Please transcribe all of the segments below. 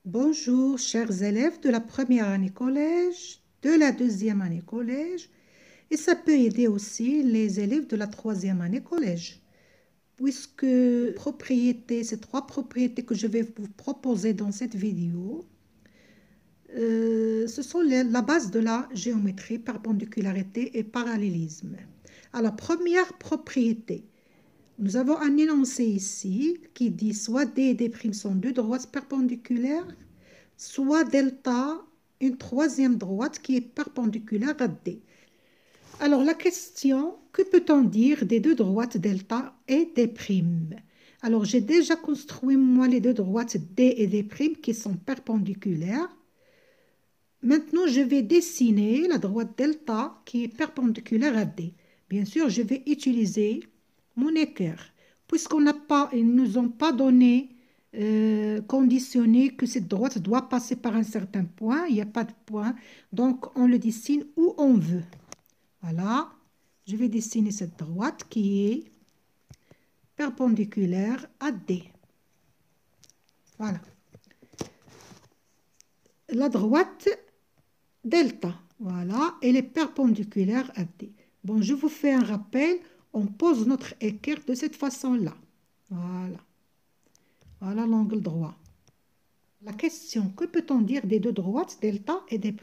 Bonjour, chers élèves de la première année collège, de la deuxième année collège, et ça peut aider aussi les élèves de la troisième année collège. Puisque ces trois propriétés que je vais vous proposer dans cette vidéo, ce sont la base de la géométrie, perpendicularité et parallélisme. Alors, première propriété. Nous avons un énoncé ici qui dit soit D et D' sont deux droites perpendiculaires, soit delta, une troisième droite qui est perpendiculaire à D. Alors la question, que peut-on dire des deux droites delta et D'? Alors j'ai déjà construit moi les deux droites D et D' qui sont perpendiculaires. Maintenant je vais dessiner la droite delta qui est perpendiculaire à D. Bien sûr je vais utiliser mon équerre. Puisqu'ils ne nous ont pas donné conditionné que cette droite doit passer par un certain point, il n'y a pas de point, donc on le dessine où on veut. Voilà, je vais dessiner cette droite qui est perpendiculaire à D. Voilà. La droite delta, voilà, elle est perpendiculaire à D. Bon, je vous fais un rappel, on pose notre équerre de cette façon-là. Voilà. Voilà l'angle droit. La question, que peut-on dire des deux droites, delta et D'?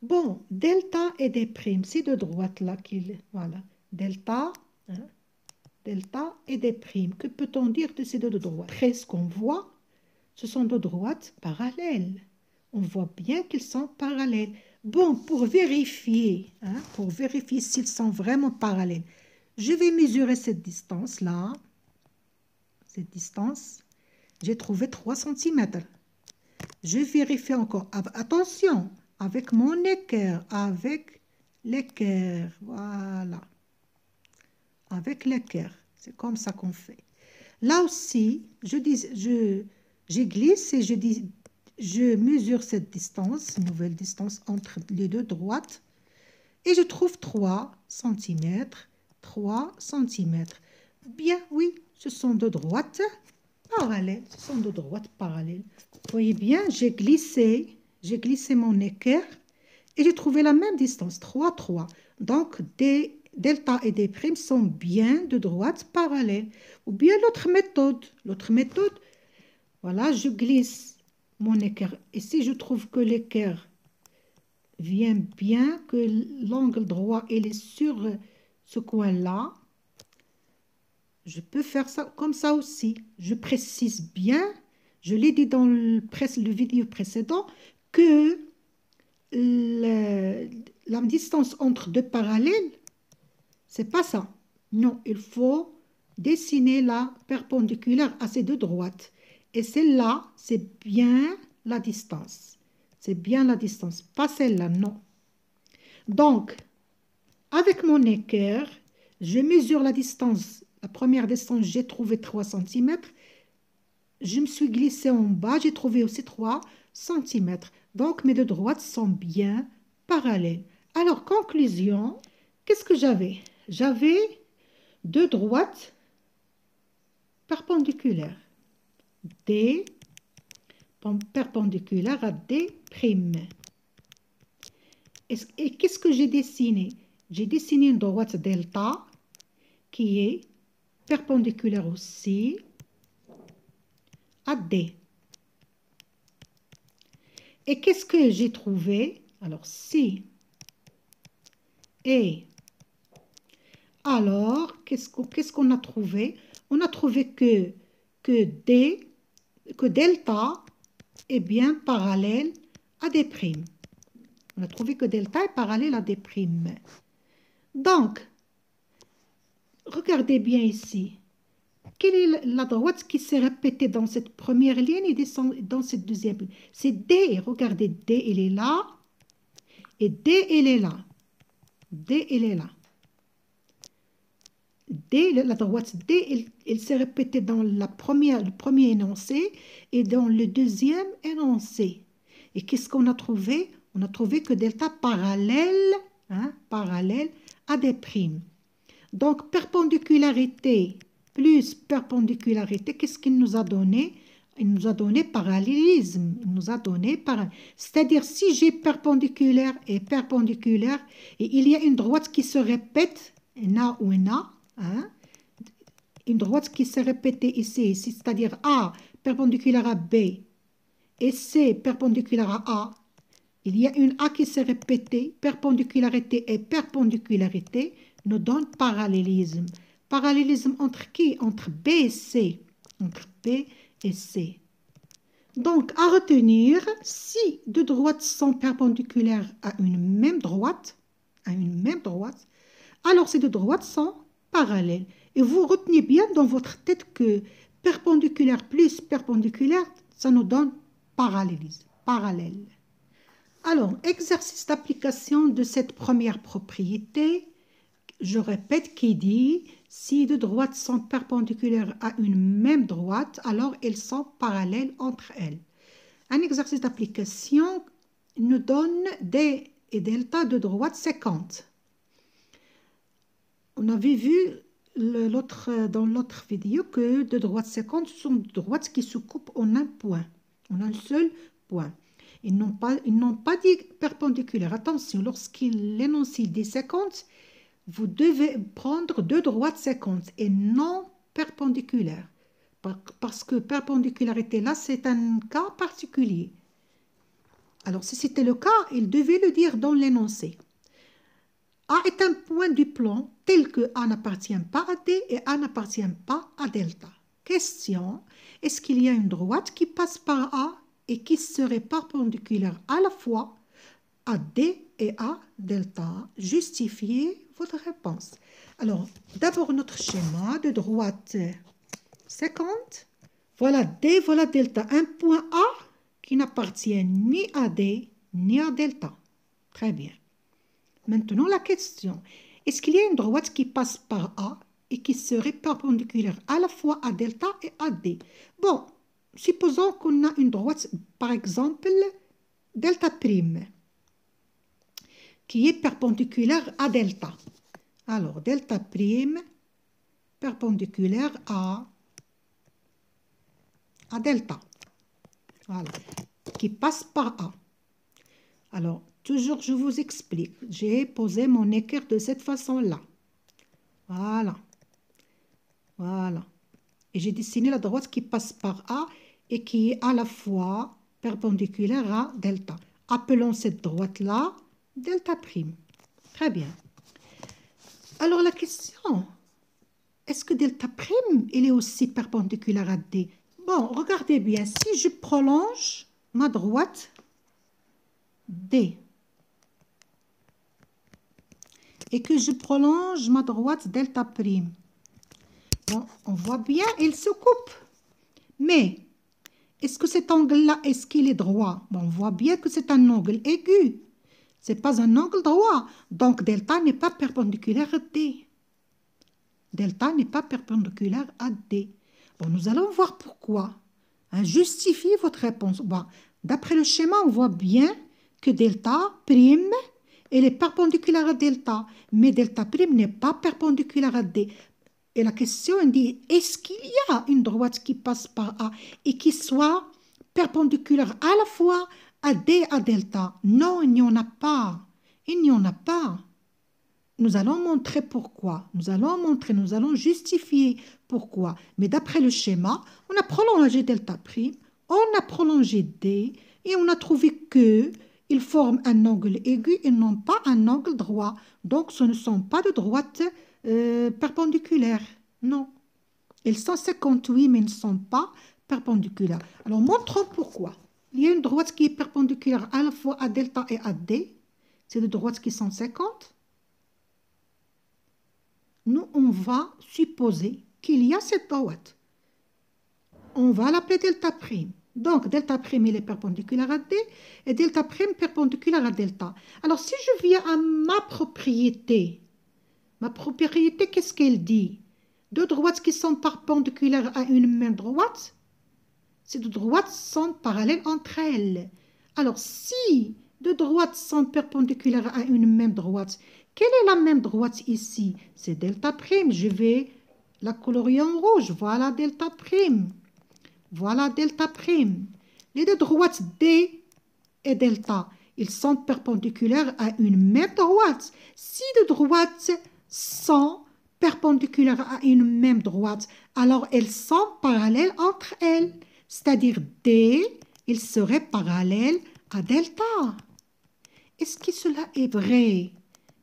Bon, delta et D', ces deux droites-là, voilà, delta, hein, delta et D'. Que peut-on dire de ces deux droites? Après ce qu'on voit, ce sont deux droites parallèles. On voit bien qu'ils sont parallèles. Bon, pour vérifier s'ils sont vraiment parallèles, je vais mesurer cette distance-là. Cette distance, j'ai trouvé 3 cm. Je vérifie encore. Attention, avec mon équerre, avec l'équerre, voilà. Avec l'équerre, c'est comme ça qu'on fait. Là aussi, je glisse et je mesure cette distance, une nouvelle distance entre les deux droites, et je trouve 3 cm, 3 cm. Bien, oui, ce sont deux droites parallèles. Ce sont deux droites parallèles. Vous voyez bien, j'ai glissé mon équerre et j'ai trouvé la même distance, 3, 3. Donc, delta et D' sont bien deux droites parallèles. Ou bien l'autre méthode, voilà, je glisse mon équerre. Et si je trouve que l'équerre vient bien, que l'angle droit il est sur ce coin-là, je peux faire ça comme ça aussi. Je précise bien, je l'ai dit dans le vidéo précédent, que la distance entre deux parallèles, c'est pas ça. Non, il faut dessiner la perpendiculaire à ces deux droites. Et celle-là, c'est bien la distance. C'est bien la distance, pas celle-là, non. Donc, avec mon équerre, je mesure la distance. La première distance, j'ai trouvé 3 cm. Je me suis glissée en bas, j'ai trouvé aussi 3 cm. Donc, mes deux droites sont bien parallèles. Alors, conclusion, qu'est-ce que j'avais? J'avais deux droites perpendiculaires. D perpendiculaire à D'. Et qu'est-ce que j'ai dessiné? J'ai dessiné une droite delta qui est perpendiculaire aussi à D. Et qu'est-ce que j'ai trouvé? Alors, si et alors, qu'est-ce qu'on a trouvé? On a trouvé que delta est bien parallèle à D'. On a trouvé que delta est parallèle à D'. Donc, regardez bien ici. Quelle est la droite qui s'est répétée dans cette première ligne et dans cette deuxième ligne? C'est D. Regardez, D, il est là. Et D, il est là. D, il est là. D, la droite D, il s'est répété dans le premier énoncé et dans le deuxième énoncé. Et qu'est-ce qu'on a trouvé? On a trouvé que delta parallèle à D'. Donc, perpendicularité plus perpendicularité, qu'est-ce qu'il nous a donné? Il nous a donné parallélisme. Il nous a donné c'est-à-dire si j'ai perpendiculaire et perpendiculaire et il y a une droite qui se répète, na ou na, hein, une droite qui s'est répétée ici, c'est-à-dire A perpendiculaire à B et C perpendiculaire à A. Il y a une A qui s'est répétée, perpendicularité et perpendicularité nous donne parallélisme. Parallélisme entre qui? Entre B et C. Entre B et C. Donc, à retenir, si deux droites sont perpendiculaires à une même droite, alors ces deux droites sont parallèles. Et vous retenez bien dans votre tête que perpendiculaire plus perpendiculaire, ça nous donne parallélisme, parallèle. Alors, exercice d'application de cette première propriété, je répète, qui dit si deux droites sont perpendiculaires à une même droite, alors elles sont parallèles entre elles. Un exercice d'application nous donne D et delta de droites séquentes. On avait vu dans l'autre vidéo que deux droites séquentes sont deux droites qui se coupent en un point, en un seul point. Ils n'ont pas dit perpendiculaire. Attention, lorsqu'il énonce des séquences, vous devez prendre deux droites séquentes et non perpendiculaires. Parce que perpendicularité, là, c'est un cas particulier. Alors, si c'était le cas, il devait le dire dans l'énoncé. A est un point du plan tel que A n'appartient pas à D et A n'appartient pas à delta. Question, est-ce qu'il y a une droite qui passe par A et qui serait perpendiculaire à la fois à D et à delta? Justifiez votre réponse. Alors, d'abord notre schéma de droite séquente. Voilà D, voilà delta. Un point A qui n'appartient ni à D ni à delta. Très bien. Maintenant, la question. Est-ce qu'il y a une droite qui passe par A et qui serait perpendiculaire à la fois à delta et à D? Bon, supposons qu'on a une droite, par exemple, delta prime, qui est perpendiculaire à delta. Alors, delta prime perpendiculaire à delta. Voilà. Qui passe par A. Alors, toujours, je vous explique. J'ai posé mon équerre de cette façon-là. Voilà. Voilà. Et j'ai dessiné la droite qui passe par A et qui est à la fois perpendiculaire à delta. Appelons cette droite-là delta prime. Très bien. Alors, la question, est-ce que delta prime, il est aussi perpendiculaire à D? Bon, regardez bien. Si je prolonge ma droite D et que je prolonge ma droite delta prime, bon, on voit bien, il se coupe. Mais, est-ce que cet angle-là, est-ce qu'il est droit? Bon, on voit bien que c'est un angle aigu. Ce n'est pas un angle droit. Donc, delta n'est pas perpendiculaire à D. Delta n'est pas perpendiculaire à D. Bon, nous allons voir pourquoi. Hein, justifiez votre réponse. Bon, d'après le schéma, on voit bien que delta prime, elle est perpendiculaire à delta. Mais delta prime n'est pas perpendiculaire à D. Et la question dit, est-ce qu'il y a une droite qui passe par A et qui soit perpendiculaire à la fois à D et à delta? Non, il n'y en a pas. Il n'y en a pas. Nous allons montrer pourquoi. Nous allons justifier pourquoi. Mais d'après le schéma, on a prolongé delta prime, on a prolongé D et on a trouvé qu'ils forment un angle aigu et non pas un angle droit. Donc, ce ne sont pas de droites perpendiculaires. Non. Ils sont 58, mais ils ne sont pas perpendiculaires. Alors, montrons pourquoi. Il y a une droite qui est perpendiculaire à la fois à delta et à D. C'est des droites qui sont 50. Nous, on va supposer qu'il y a cette droite. On va l'appeler delta prime. Donc, delta prime, il est perpendiculaire à D et delta prime perpendiculaire à delta. Alors, si je viens à ma propriété, qu'est-ce qu'elle dit? Deux droites qui sont perpendiculaires à une même droite, ces deux droites sont parallèles entre elles. Alors, si deux droites sont perpendiculaires à une même droite, quelle est la même droite ici? C'est delta prime. Je vais la colorier en rouge. Voilà delta prime. Voilà delta prime. Les deux droites D et delta, ils sont perpendiculaires à une même droite. Si deux droites sont perpendiculaires à une même droite, alors elles sont parallèles entre elles. C'est-à-dire D, il serait parallèle à delta. Est-ce que cela est vrai?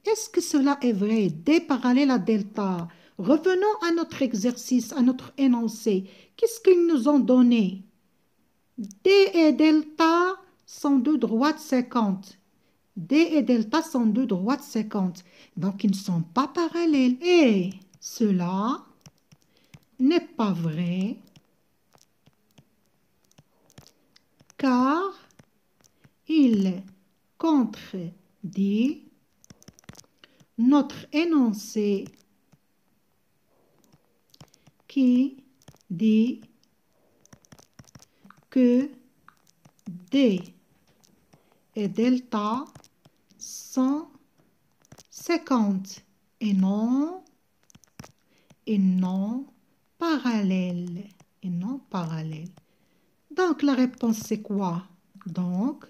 Est-ce que cela est vrai? D parallèle à delta. Revenons à notre exercice, à notre énoncé. Qu'est-ce qu'ils nous ont donné? D et delta sont deux droites séquentes. D et delta sont deux droites séquentes. Donc, ils ne sont pas parallèles. Et cela n'est pas vrai car il contredit notre énoncé qui dit que D et delta sont séquentes et non parallèles. Donc, la réponse, c'est quoi? Donc,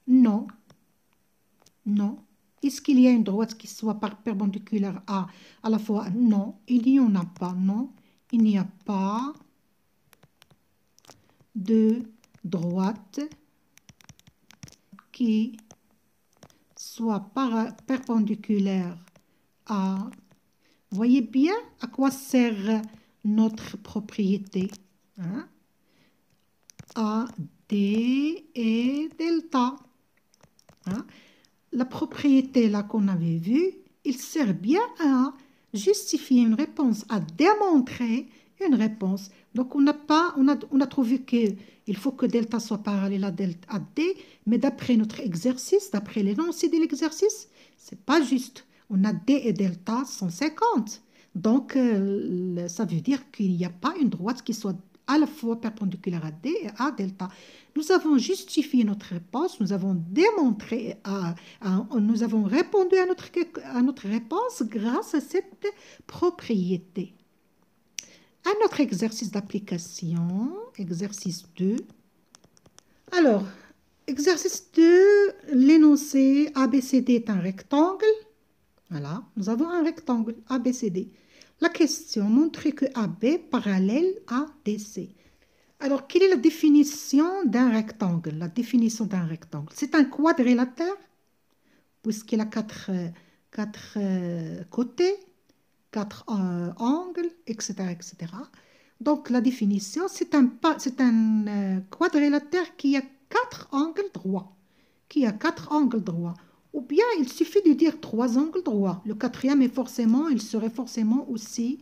non. Est-ce qu'il y a une droite qui soit perpendiculaire à la fois? Non, il n'y en a pas. Non, il n'y a pas de droite qui soit perpendiculaire à... Voyez bien à quoi sert notre propriété. Hein? A, D et delta. Hein? La propriété là qu'on avait vue, il sert bien à justifier une réponse, à démontrer une réponse. Donc, on a trouvé qu'il faut que delta soit parallèle à D, mais d'après notre exercice, d'après l'énoncé de l'exercice, c'est pas juste. On a D et delta sont 50. Donc, ça veut dire qu'il n'y a pas une droite qui soit à la fois perpendiculaire à D et à delta. Nous avons justifié notre réponse, nous avons démontré, nous avons répondu à notre réponse grâce à cette propriété. Un autre exercice d'application, exercice 2. Alors, exercice 2, l'énoncé ABCD est un rectangle. Voilà, nous avons un rectangle ABCD. La question, montrer que AB est parallèle à DC. Alors, quelle est la définition d'un rectangle? La définition d'un rectangle, c'est un quadrilatère, puisqu'il a quatre côtés, 4 angles, etc., etc. Donc, la définition, c'est un quadrilatère qui a 4 angles droits. Ou bien, il suffit de dire 3 angles droits. Le quatrième il serait forcément aussi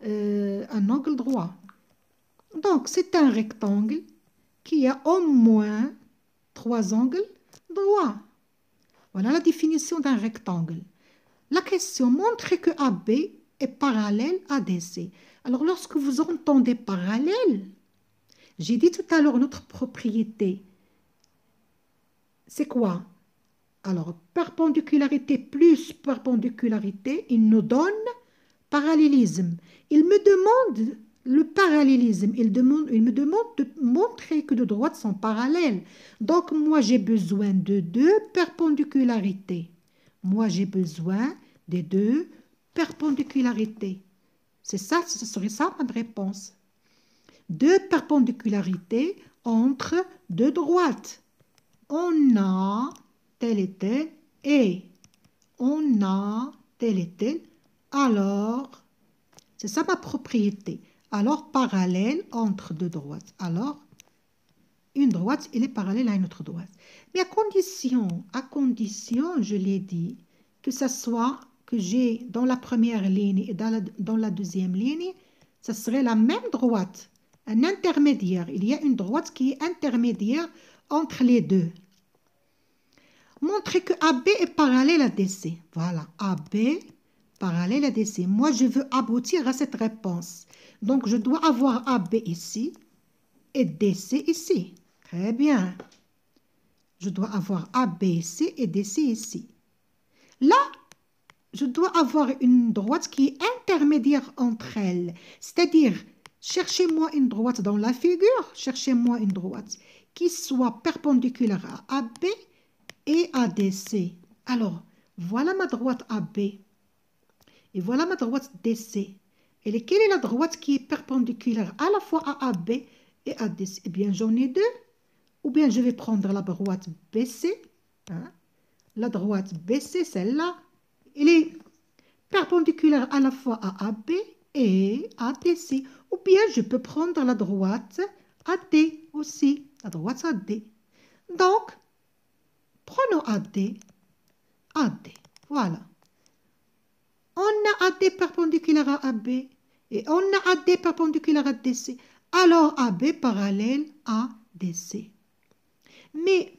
un angle droit. Donc, c'est un rectangle qui a au moins 3 angles droits. Voilà la définition d'un rectangle. La question montre que AB est parallèle à DC. Alors, lorsque vous entendez parallèle, j'ai dit tout à l'heure notre propriété. C'est quoi? Alors, perpendicularité plus perpendicularité, il nous donne parallélisme. Il me demande le parallélisme. Il me demande de montrer que deux droites sont parallèles. Donc, moi, j'ai besoin de deux perpendicularités. Des deux perpendicularités. C'est ça, ce serait ça ma réponse. Deux perpendicularités entre deux droites. On a tel et tel et on a tel et tel. Alors, c'est ça ma propriété. Alors, parallèle entre deux droites. Alors, une droite, elle est parallèle à une autre droite. Mais à condition, je l'ai dit, que ça soit que j'ai dans la première ligne et dans la deuxième ligne, ça serait la même droite, un intermédiaire. Il y a une droite qui est intermédiaire entre les deux. Montrer que AB est parallèle à DC. Voilà, AB parallèle à DC. Moi, je veux aboutir à cette réponse. Donc, je dois avoir AB ici et DC ici. Très bien. Je dois avoir AB ici et DC ici. Là, je dois avoir une droite qui est intermédiaire entre elles. C'est-à-dire, Cherchez-moi une droite dans la figure. Cherchez-moi une droite qui soit perpendiculaire à AB et ADC. Alors, voilà ma droite AB et voilà ma droite DC. Et quelle est la droite qui est perpendiculaire à la fois à AB et à DC? Eh bien, j'en ai deux. Ou bien je vais prendre la droite BC. Hein? La droite BC, celle-là, elle est perpendiculaire à la fois à AB et à DC. Ou bien je peux prendre la droite AD aussi. La droite AD. Donc, prenons AD. AD. Voilà. On a AD perpendiculaire à AB et on a AD perpendiculaire à DC. Alors AB parallèle à DC. Mais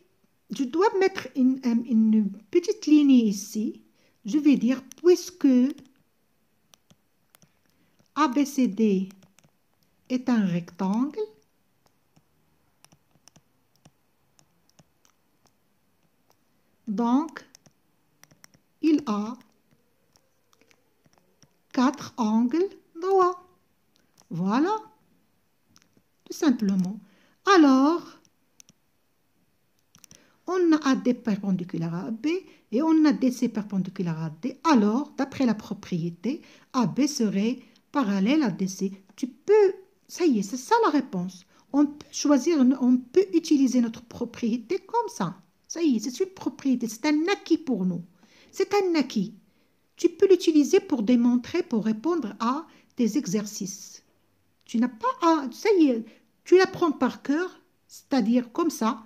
je dois mettre une petite ligne ici. Je vais dire puisque ABCD est un rectangle, donc il a 4 angles droits. Voilà, tout simplement. Alors, on a AD perpendiculaire à AB et on a DC perpendiculaire à AD. Alors, d'après la propriété, AB serait parallèle à DC. Tu peux, ça y est, c'est ça la réponse. On peut choisir, on peut utiliser notre propriété comme ça. Ça y est, c'est une propriété, c'est un acquis pour nous. C'est un acquis. Tu peux l'utiliser pour démontrer, pour répondre à tes exercices. Tu n'as pas à, ça y est, tu l'apprends par cœur, c'est-à-dire comme ça.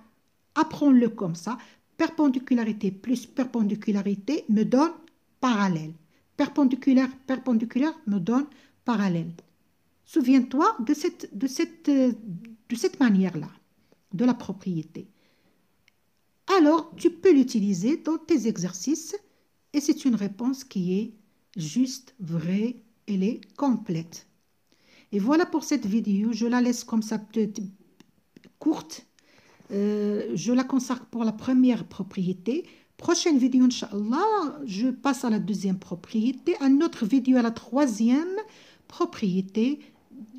Apprends-le comme ça. Perpendicularité plus perpendicularité me donne parallèle. Perpendiculaire, perpendiculaire me donne parallèle. Souviens-toi de cette manière-là, de la propriété. Alors, tu peux l'utiliser dans tes exercices et c'est une réponse qui est juste, vraie, elle est complète. Et voilà pour cette vidéo. Je la laisse comme ça courte. Je la consacre pour la première propriété. Prochaine vidéo, Inch'Allah, je passe à la deuxième propriété. Une autre vidéo à la troisième propriété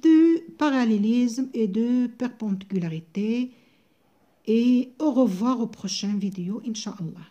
de parallélisme et de perpendicularité. Et au revoir aux prochaines vidéos, Inch'Allah.